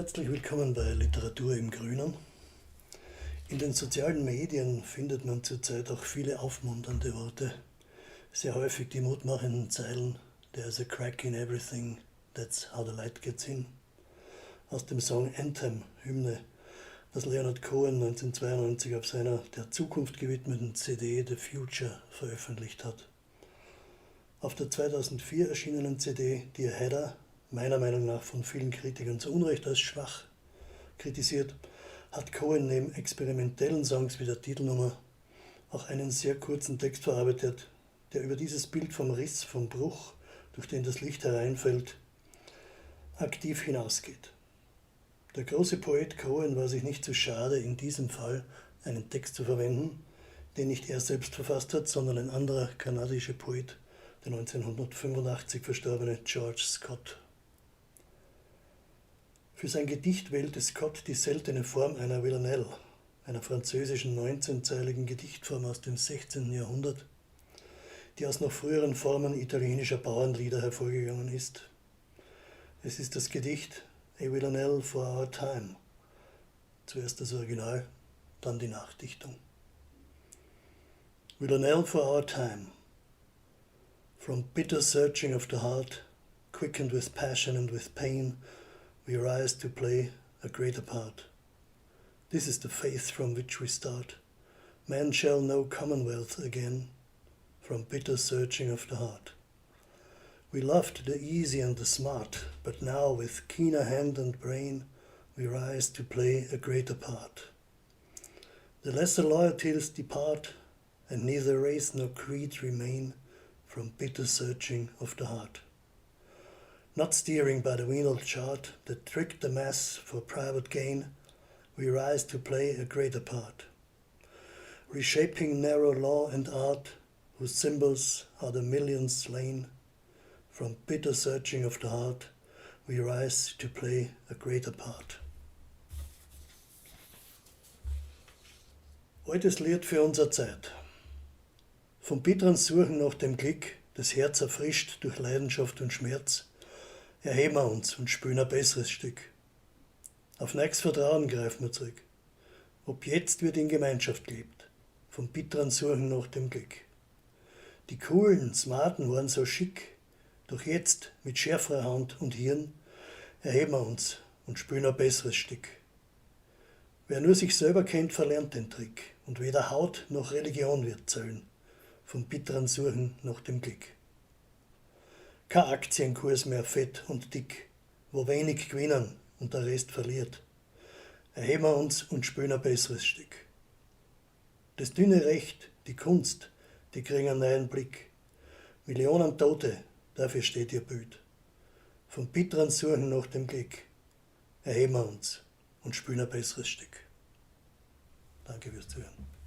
Herzlich willkommen bei Literatur im Grünen. In den sozialen Medien findet man zurzeit auch viele aufmunternde Worte. Sehr häufig die mutmachenden Zeilen "There's a crack in everything, that's how the light gets in" aus dem Song Anthem, Hymne, das Leonard Cohen 1992 auf seiner der Zukunft gewidmeten CD The Future veröffentlicht hat. Auf der 2004 erschienenen CD Dear Heather, meiner Meinung nach von vielen Kritikern zu Unrecht als schwach kritisiert, hat Cohen neben experimentellen Songs wie der Titelnummer auch einen sehr kurzen Text verarbeitet, der über dieses Bild vom Riss, vom Bruch, durch den das Licht hereinfällt, aktiv hinausgeht. Der große Poet Cohen war sich nicht zu schade, in diesem Fall einen Text zu verwenden, den nicht er selbst verfasst hat, sondern ein anderer kanadischer Poet, der 1985 verstorbene George Scott. Für sein Gedicht wählte Scott die seltene Form einer Villanelle, einer französischen 19-zeiligen Gedichtform aus dem 16. Jahrhundert, die aus noch früheren Formen italienischer Bauernlieder hervorgegangen ist. Es ist das Gedicht A Villanelle for Our Time, zuerst das Original, dann die Nachdichtung. Villanelle for Our Time. From bitter searching of the heart, quickened with passion and with pain, we rise to play a greater part. This is the faith from which we start. Man shall know commonwealth again, from bitter searching of the heart. We loved the easy and the smart, but now with keener hand and brain, we rise to play a greater part. The lesser loyalties depart, and neither race nor creed remain, from bitter searching of the heart. Not steering by the venal chart that tricked the mass for private gain, we rise to play a greater part. Reshaping narrow law and art, whose symbols are the millions slain, from bitter searching of the heart, we rise to play a greater part. Altes Lied für unsere Zeit. Vom bitteren Suchen nach dem Glück, das Herz erfrischt durch Leidenschaft und Schmerz, erheben wir uns und spielen ein besseres Stück. Auf nächstes Vertrauen greifen wir zurück. Ob jetzt wird in Gemeinschaft gelebt, vom bitteren Suchen nach dem Glück. Die coolen, smarten waren so schick, doch jetzt mit schärferer Hand und Hirn erheben wir uns und spielen ein besseres Stück. Wer nur sich selber kennt, verlernt den Trick und weder Haut noch Religion wird zählen, vom bitteren Suchen nach dem Glück. Kein Aktienkurs mehr fett und dick, wo wenig gewinnen und der Rest verliert. Erheben wir uns und spielen ein besseres Stück. Das dünne Recht, die Kunst, die kriegen einen neuen Blick. Millionen Tote, dafür steht ihr Bild. Vom bitteren Suchen nach dem Glück erheben wir uns und spielen ein besseres Stück. Danke fürs Zuhören.